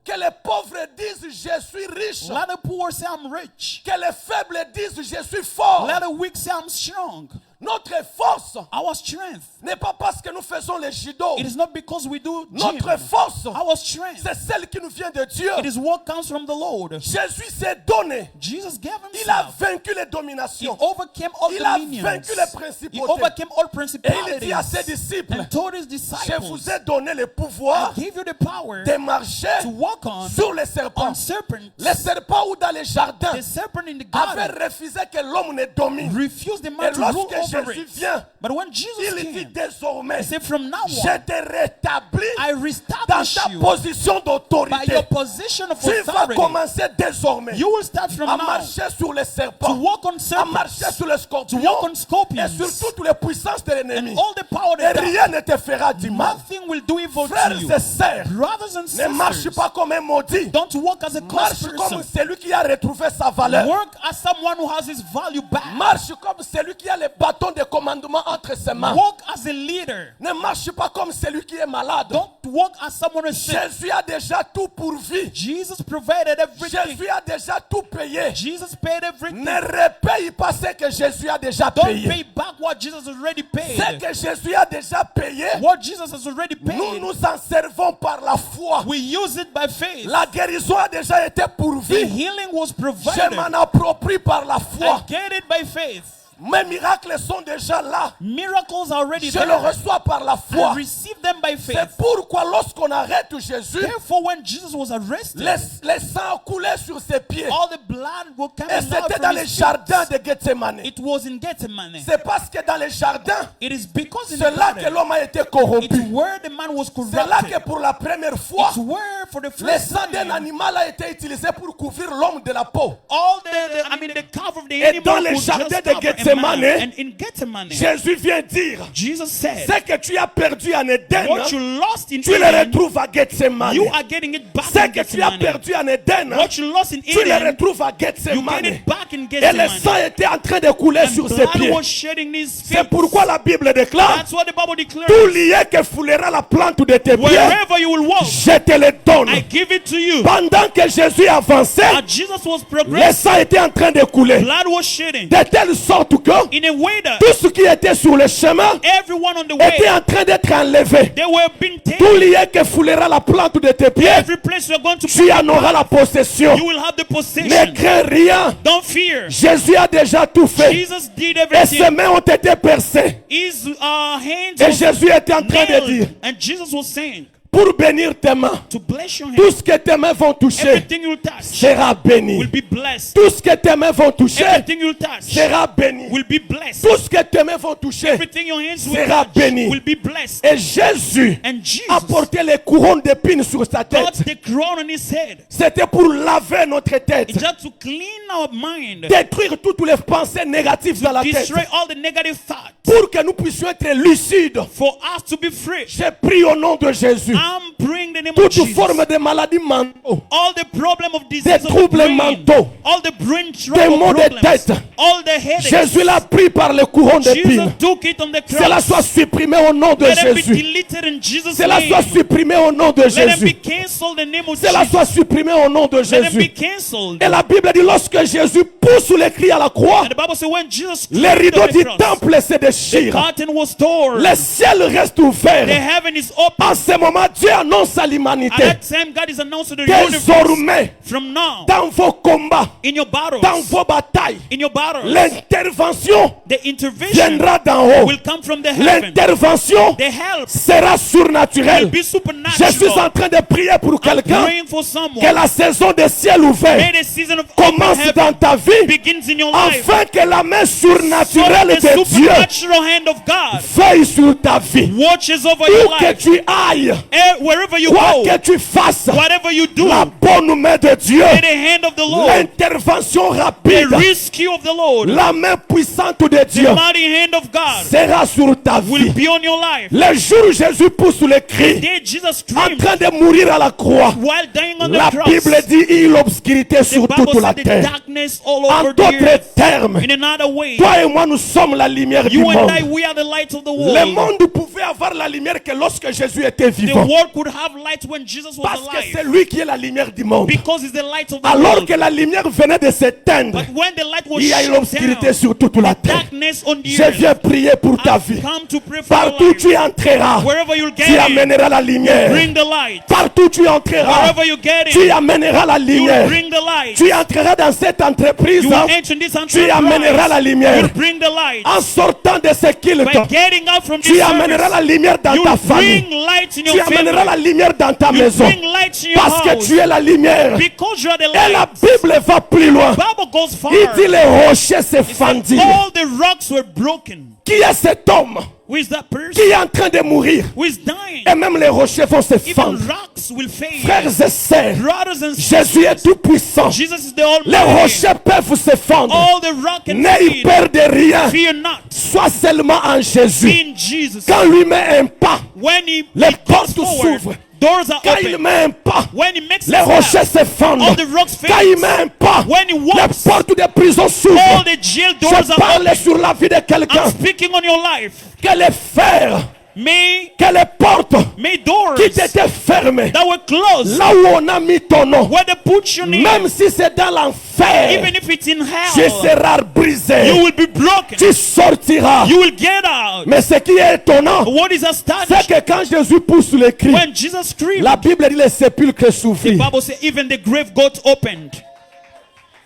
Que les pauvres disent je suis riche. Let the poor say I'm rich. Que les faibles disent je suis fort. Let the weak say I'm strong. Notre force Our strength. n'est pas parce que nous faisons les judo. It is not because we do gym. Notre force, Our strength. c'est celle qui nous vient de Dieu. It is what comes from the Lord. Jésus s'est donné. Jesus gave Il a himself. vaincu les He dominations. overcame all Il a dominions. vaincu les He principautés. overcame all Et il dit à ses principalities. disciples, And told his je disciples, vous ai donné le pouvoir I give you the power de marcher to walk on sur les serpents. serpents. Les serpents ou dans les jardins The serpent in the avaient garden refusé que l'homme ne domine. refused the Et man to rule lorsque over Jésus it. vient, But when Jesus il dit came, désormais, he said, from now je on, te rétablis I dans reestablish ta you position by d'autorité. your position of Tu vas authority. commencer désormais You will start from à now marcher sur les to serpents, walk on à marcher serpents, sur les to scorpions walk on et scorpions, sur toutes les puissances de l'ennemi. and all the power Et that rien ne te fera du mal. nothing will do evil to Frères you. et sœurs, Brothers and ne marche sisters, pas comme un maudit. don't walk as a Marche cursed comme person. celui qui a retrouvé sa valeur. Work as someone who has his value back. Marche comme celui qui a le bâton de commandement entre ses mains. Walk as a leader. Ne marche pas comme celui qui est malade. Don't walk as someone who is sick. Jésus a déjà tout pourvu. Jesus provided everything. Jésus a déjà tout payé. Jesus paid everything. Ne repaye pas ce que Jésus a déjà Don't payé. pay back what Jesus already Ce paid. que Jésus a déjà payé, What Jesus has already nous paid, nous en servons par la foi. we use it by faith. La guérison a déjà été The pourvue. healing was Je provided. m'en approprie par la I foi. get it by faith. Mes miracles sont déjà là. Miracles are already Je le there. reçois par la I foi. receive them by C'est faith. pourquoi lorsqu'on arrête Jésus, Therefore, when Jesus was arrested, les sangs coulaient sur ses pieds. all the blood will come Et out c'était from dans his les feet. jardins de Gethsemane. It was in Gethsemane. C'est parce que dans les jardins, It is because in c'est the là que garden, l'homme a été it's corrompu. where the man was C'est là que corrupted. pour la première fois, It's where for the le first sang d'un time, animal a été utilisé pour couvrir l'homme de la peau. all the cover of the Et dans animal les could jardins just de cover a Gethsemane, man. And in Gethsemane, Jésus vient dire, Jesus said, ce que tu as perdu en Éden, what you lost in tu le Eden, retrouves à Gethsemane. you are getting it back Ce in que tu as Gethsemane. perdu en Éden, What you lost in tu le Eden, retrouves à you get Gethsemane. it back in Et le sang Gethsemane. était en train de couler And sur ses blood pieds. was shedding his C'est feet. pourquoi la Bible déclare, That's what the Bible tout declares. lié que foulera la plante de tes pieds, Wherever you will walk, je te le donne. I give it to you. Pendant que Jésus avançait, As Jesus was le progressing, sang était en train de couler. blood was shedding. De telle sorte sorte que in a way that tout ce qui était sur le chemin everyone on the était way, en train d'être enlevé. they were being Tout taken. lieu que foulera la plante de tes pieds, Every place you're going to tu en auras la possession. you will have the Ne possession. crains rien. Don't fear. Jésus a déjà tout fait. Jesus did Et ses everything. mains ont été percées. His hands Et were Jésus était en train de dire, nailed. And Jesus was saying, pour bénir tes mains, to bless your tout hands, ce que tes mains vont toucher everything you'll touch sera béni. will be blessed. Tout ce que tes mains vont toucher Everything you'll touch sera béni. will be blessed. Tout ce que tes mains vont toucher. Everything your hands will sera touch béni. will be blessed. Et Jésus And a Jesus porté les couronnes d'épines sur sa got tête. the crown on his head. C'était pour laver notre tête. It's just to clean our mind, Détruire toutes les pensées négatives dans la tête. destroy all the negative thoughts, Pour que nous puissions être lucides. for us to be free. J'ai prié au nom de Jésus. I'm praying the name of Toute Jesus. forme de maladie mentale. All the problem of disease Des of the troubles brain, mentaux. all the brain Des maux trouble de problems, tête. all the headaches. Jésus l'a pris par les couronnes Jesus d'épines. took it on the Cela cross. soit supprimé au nom de Let them be Jésus. deleted in Jesus' Cela name. soit supprimé au nom de Let them be Jésus. cancelled in the name of Cela Jesus. soit supprimé au nom de Let them be Jésus. cancelled. Et la Bible dit lorsque Jésus pousse les cris à la croix, And the Bible says when Jesus les climbed rideaux on the du cross, temple se the déchirent. curtain was torn. Le ciel reste The ouvert. heaven is open. En ce moment, Dieu annonce à At l'humanité, that time, God is announcing to the universe, désormais, from now, dans vos combats, in your battles, dans vos batailles, in your battles, l'intervention the intervention viendra d'en haut. will come from the heaven. L'intervention The help sera will surnaturelle. be Je suis supernatural. en train de prier pour quelqu'un Praying for que someone. la saison des ciels May ouverts the season of open commence heaven dans ta vie begins in your life. afin que la main So surnaturelle that the de Dieu supernatural hand of God veille sur ta vie. watches over your Où que life. tu ailles, Wherever you quoi go, que tu fasses, whatever you do, la bonne main de Dieu, may the hand of the Lord, l'intervention the rapide, rescue of the Lord, la main puissante de Dieu the mighty hand of God sera sur ta will vie. be on your life. Le jour où Jésus pousse le cri, There Jesus en screamed train de mourir à la croix, while dying on la the cross. Bible dit il y a l'obscurité The sur Bible toute la said the terre. darkness all En over the d'autres earth. termes, In another way, toi et moi nous sommes la lumière du you monde. and I, we are the light of the Le world. monde pouvait avoir la lumière que lorsque Jésus était The vivant. world could have light when Jesus was Parce que c'est alive, lui qui est la lumière du monde. because he's the light of the Alors world. que la lumière venait de s'éteindre, But when the light was il y a eu shut l'obscurité down, sur toute la terre. darkness on the Je earth, viens prier pour ta I've vie. come to pray for Partout your où tu life. entreras, Wherever you'll tu get in, amèneras la lumière. bring the light. Partout où tu entreras, Wherever you get tu in, amèneras la you'll lumière. bring the light. Tu entreras dans cette entreprise, You will enter in this tu amèneras la enterprise. lumière. You'll bring the light. En sortant de ce culte, By getting out from tu this amèneras la service, lumière dans ta you'll famille. bring light in Tu your amèneras la family. lumière dans ta You'll maison. bring light in your Parce que house. tu es la lumière. Because you are the Et la light. Bible va plus loin. Bible goes far. Il dit les rochers se It said fendirent. all the rocks were broken. Qui est cet homme Who is that qui person? est en train de mourir? Who is dying? Et même les rochers vont se Even fendre. rocks will fade. Frères et sœurs, Brothers and sisters, Jésus est tout puissant. Jesus is the Les Almighty. rochers peuvent se fendre. All the rock and N'aie fade. peur de rien. Fear not. Sois seulement en Jésus. In Jesus. Quand lui met un pas, When he les goes portes forward, s'ouvrent. doors are Quand il open. met un pas, When he makes les a rochers step, se fendent. all the rocks Quand il fade. met un pas, When he les walks, portes de prison all s'ouvrent. the jail doors Je are parle open. sur la vie de quelqu'un. I'm speaking on your life. Que les fers, que les portes May doors qui étaient fermées, that were closed, là où on a mis ton nom, where they put your name, même si c'est dans l'enfer, even if it's in tu hell, seras brisé. you will be broken. Tu sortiras. You will get out. Mais ce qui est étonnant, What is c'est astonishing? que quand Jésus pousse le cri, When Jesus screamed, la Bible dit les sépulcres the s'ouvrirent. Bible says even the grave got opened.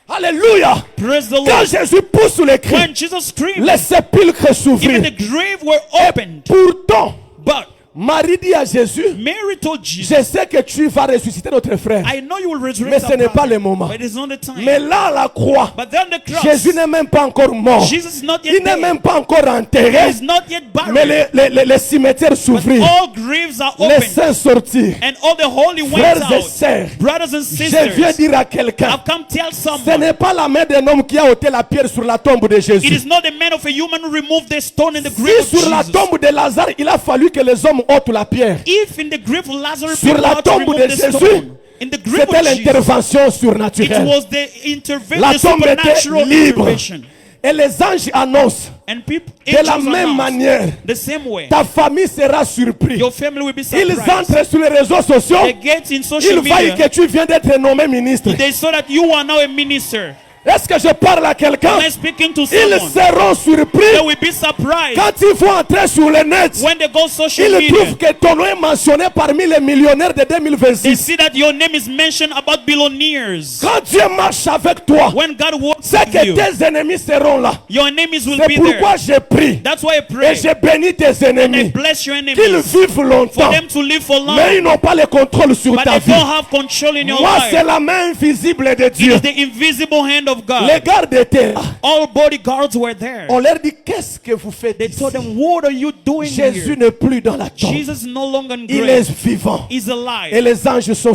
Alléluia. Praise the Quand Lord. Jésus pousse le cri, When Jesus screamed, les sépulcres even s'ouvrirent. the grave were opened. Pourtant, But Marie dit à Jésus, Mary told Jesus, je sais que tu vas ressusciter notre frère. I know you will Mais resurrect ce our n'est pas brother, le moment. but it is not the time. Mais là, à la croix, But then the cross, Jésus n'est même pas encore mort. Jesus is not Il yet n'est dead. même pas encore He enterré. is not yet Mais buried. les cimetières But s'ouvrirent. all graves are Les open. saints sortirent. And all the holy went Frères et out. sœurs, Brothers and je viens sisters, dire à quelqu'un, I've come tell ce someone, n'est pas la main d'un homme qui a ôté la pierre sur la tombe de it Jésus. is not the man of a human who removed the stone in the grave Si of sur la Jesus. tombe de Lazare, il a fallu que les hommes ôtent la pierre. If in the grave of Lazarus, Sur people la had to tombe remove de the Jésus, stone. In the grave C'était of Jesus, l'intervention it surnaturelle. was the La tombe était supernatural libre. intervention. Et les anges annoncent, And people, de la angels même announced, manière, the same way, ta famille sera surprise. your family will be Ils surprised. entrent sur les réseaux sociaux. They get in social Ils voient media. que tu viens d'être nommé ministre. They saw that you are now a minister. Est-ce que je parle à quelqu'un? Am I speaking to Ils someone? seront surpris They will be surprised quand ils vont entrer sur le net. when they go social Ils media. trouvent que ton nom est mentionné parmi les millionnaires de They 2026. see that your name is mentioned about billionaires. Quand Dieu marche avec toi, When God works c'est with que you, tes ennemis seront là. your enemies will C'est be pourquoi there. j'ai pris That's why I et pray j'ai béni tes and I ennemis. bless your Qu'ils enemies vivent for longtemps, them to live for long, mais ils n'ont pas le contrôle sur but ta they vie. don't have control in your Moi, c'est life. la main invisible de It Dieu. is the invisible hand of God. Les gardes étaient là. All bodyguards were there. On leur dit, qu'est-ce que vous faites They ici? told them, what are you doing Jésus here? n'est plus dans la tombe. Jesus is no longer in Il grave. est vivant. He's Et alive. les anges sont,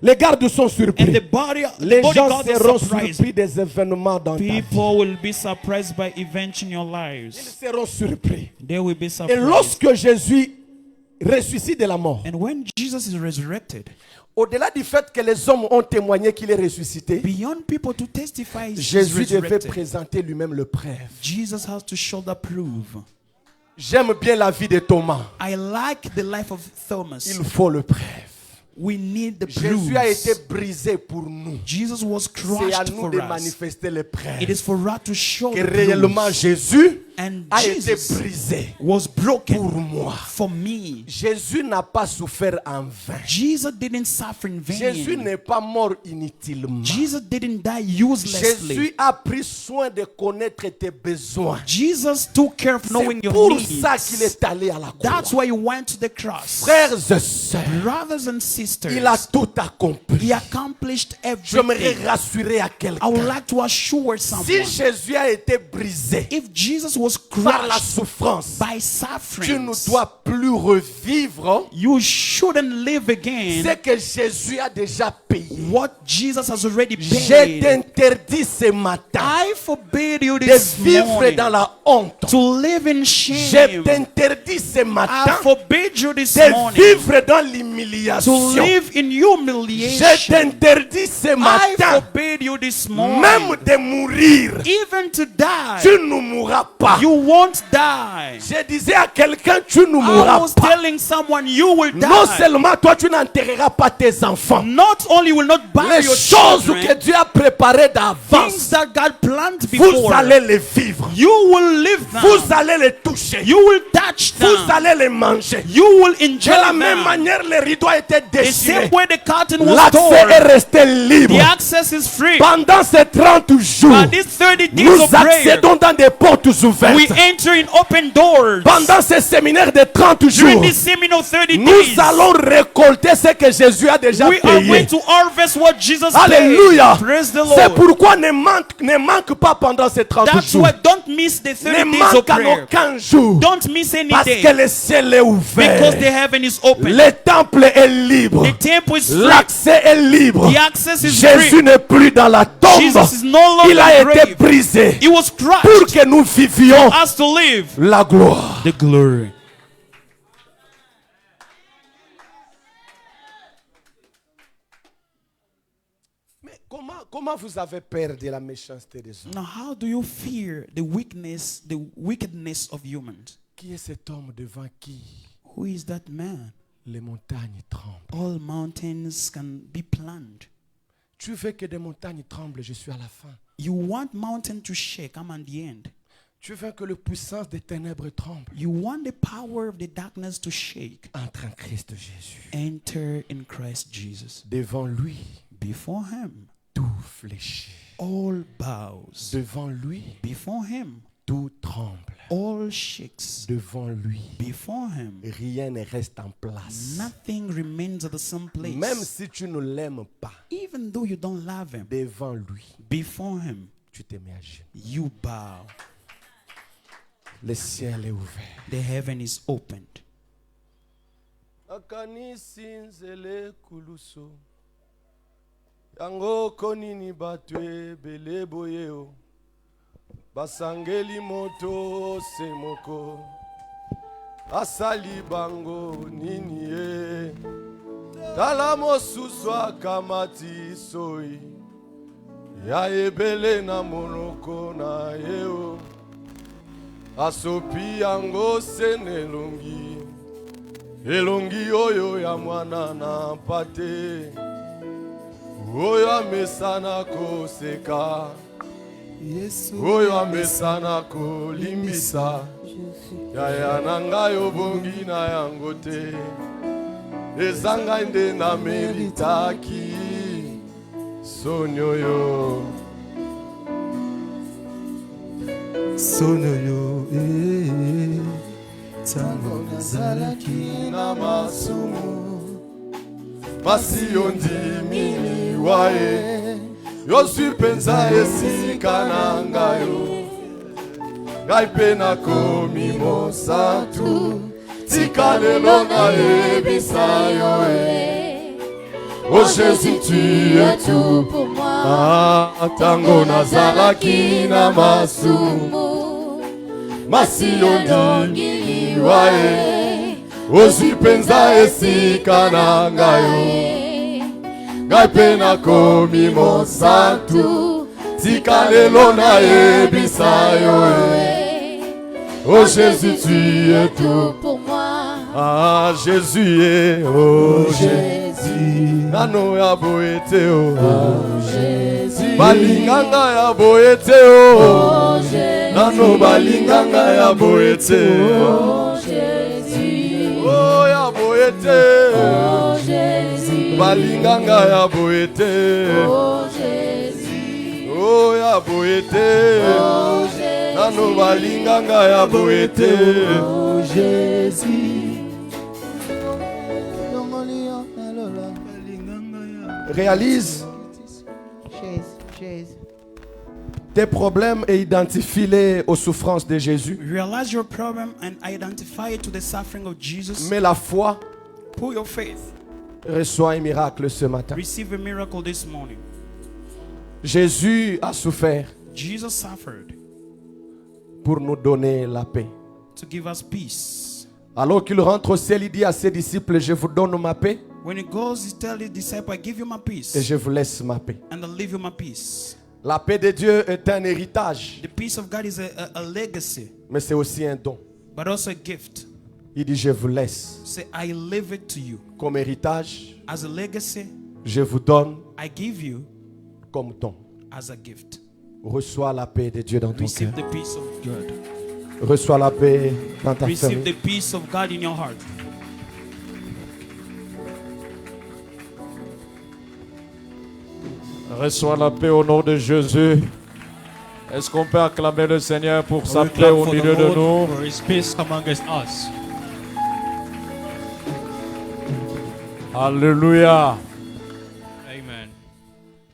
les gardes sont And surpris. the Les gens bodyguards seront are surprised. surpris des événements dans ta vie. People will be surprised by events in your Ils lives. seront surpris. They will be Et surprised. lorsque Jésus ressuscite de la mort, And when Jesus is resurrected, au-delà du fait que les hommes ont témoigné qu'il est ressuscité, beyond people to testify he's Jésus devait resurrected, présenter lui-même le preuve. Jesus has to show the proof. J'aime bien la vie de Thomas. I like the life of Thomas. Il faut le preuve. We need the Jésus a été proofs. brisé pour nous. Jesus was C'est à crushed nous for de us. manifester le preuve. It is for us to show Que the réellement proofs. Jésus And a été Jesus brisé was broken pour moi. for me. Jésus n'a pas souffert en vain. Jesus didn't suffer in Jésus vain. n'est pas mort inutilement. Jesus didn't die uselessly. Jésus a pris soin de connaître tes besoins. Jesus took care of knowing C'est your pour needs. ça qu'il est allé à la croix. That's why he went to the cross. Frères et sœurs, Brothers and sisters, il a tout accompli. he accomplished J'aimerais everything. rassurer à I would quelqu'un. like to assure Si someone, Jésus a été brisé if Jesus was par la crushed souffrance, by tu ne suffering, dois plus revivre you shouldn't live again ce que Jésus a déjà payé. what Jesus has already Je paid. t'interdis ce matin I forbid you de this vivre morning dans la honte. to live in Je shame. t'interdis ce I matin forbid you this de morning vivre dans to l'humiliation. live in Je humiliation. t'interdis ce I matin forbid you this morning même de mourir. even to die. Tu ne mourras pas. You won't die. Je disais à quelqu'un, tu ne I mourras was pas. telling someone you will Non die. seulement toi, tu n'enterreras pas tes enfants. Not only will not bury Les your choses que children, Dieu a préparées things d'avance, that God planned vous before, allez les vivre. you will live Vous them. allez les toucher. You will touch Vous them. allez les manger. You will De enjoy la même them. manière, le rideau a été The déchiré. same way the curtain was L'accès torn, est resté libre. the access is free. Pendant ces 30 jours, But these 30 days nous of prayer, accédons dans des portes ouvertes. we enter in open doors. Pendant ces séminaires de 30 During jours, this seminar of 30 nous days, allons récolter ce que Jésus a déjà we are payé. going to harvest what Jesus Alléluia. paid. Praise the C'est Lord. pourquoi ne manque pas pendant ces 30 That's jours. why don't miss the Ne 30 days of manque en prayer. aucun jour. Don't miss any Parce day. que le ciel est ouvert. Because the heaven is open. Le temple est libre. The temple is free. L'accès est libre. The access is Jésus free. n'est plus dans la tombe. Jesus is no longer Il a in the été grave. brisé He was pour crushed que nous vivions for us to live la gloire. the glory. Mais comment vous avez peur de la méchanceté des hommes? Now, how do you fear the wickedness of humans? Qui est cet homme devant qui Who is that man? les montagnes tremblent? All mountains can be planned. Tu veux que des montagnes tremblent, je suis à la fin. You want mountain to shake, I'm at the end. Tu veux que la puissance des ténèbres tremble. You want the power of the darkness to shake. Entre en Christ Jésus. Enter in Christ Jesus. Devant lui, Before him, tout fléchit. all bows. Devant lui, Before him, tout tremble. all shakes. Devant lui, Before him, rien ne reste en place. nothing remains at the same place. Même si tu ne l'aimes pas, Even though you don't love him, devant lui, before him, tu te mets à genoux. you bow. Le ciel est ouvert. The heaven is opened. Akanisinzele kuluso. Yango konini batwe beleboyeo. Basangeli moto semoko. Asali bango nini e. Tala mosuswa kamati soi. Ya ebele na monoko na yeo. Asopi yango senelongi. Elongi oyo ya mwana na pate. Oyo amesana koseka. oyo amesana kolimbisa yaya na ngai obongi na yango te eza ngai nde nameritaki soni oyo ntango nazalaki na masumu pasi yo ndimiliwa ye yozwi mpenza esika na ngai ngai mpe nakomi mosantu tika lelo nayebisa yo Oh Jésus, tu es tout pour moi. Tango nazalaki na masumu masi yondongi wae ozwi penza esika na ngai ngai mpe nakomi mosantu tika lelo nayebisa yo Oh Jésus, tu es tout pour moi. Ah Jésus est oh Jésus Nano ya boete oh Jésus balinganga ya boete oh Nano balinganga ya boete oh Jésus oh ya boete oh Jésus balinganga ya boete oh Jésus oh ya boete oh Jésus Nano balinganga ya boete oh Jésus. Réalise tes problèmes et identifie-les aux souffrances de Jésus. Realize your problem and identify it to the suffering of Jesus. Mais la foi Put your faith. Reçoit un miracle ce matin. Receive a miracle this morning. Jésus a souffert Jesus suffered pour nous donner la paix. to give us peace. Alors qu'il rentre au ciel, il dit à ses disciples, je vous donne ma paix. When he goes, he tells his disciples, I give you my peace Et je vous laisse ma paix. and I leave you my peace. La paix de Dieu est un héritage, The peace of God is a legacy, mais c'est aussi un don. but also a gift. Il dit, je vous laisse Say, I leave it to you. comme héritage, As a legacy, je vous donne I give you comme don. as a gift. Reçois la paix de Dieu dans ton Receive cœur. the peace of God. Reçois la paix dans ta Receive famille. the peace of God in your heart. Reçois la paix au nom de Jésus. Est-ce qu'on peut acclamer le Seigneur pour sa We paix clap au for the milieu de Lord nous? for his peace amongst us. Alléluia. Amen.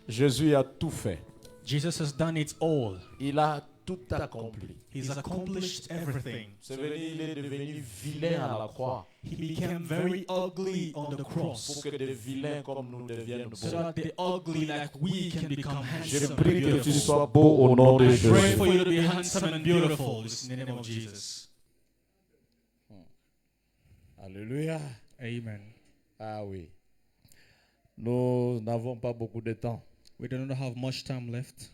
Jésus a tout fait. Jesus has done it all. Il a tout accompli. He's accomplished everything. C'est venu, il est devenu vilain à la croix He became very ugly on the pour cross, que des vilains comme nous deviennent so beaux. that the ugly like we can become Je handsome and prie que tu beautiful. sois beau au nom de I pray Jésus. for you to be handsome and beautiful in the name of Jesus. Alléluia. Amen. Ah oui. Nous n'avons pas beaucoup de temps. We do not have much time left.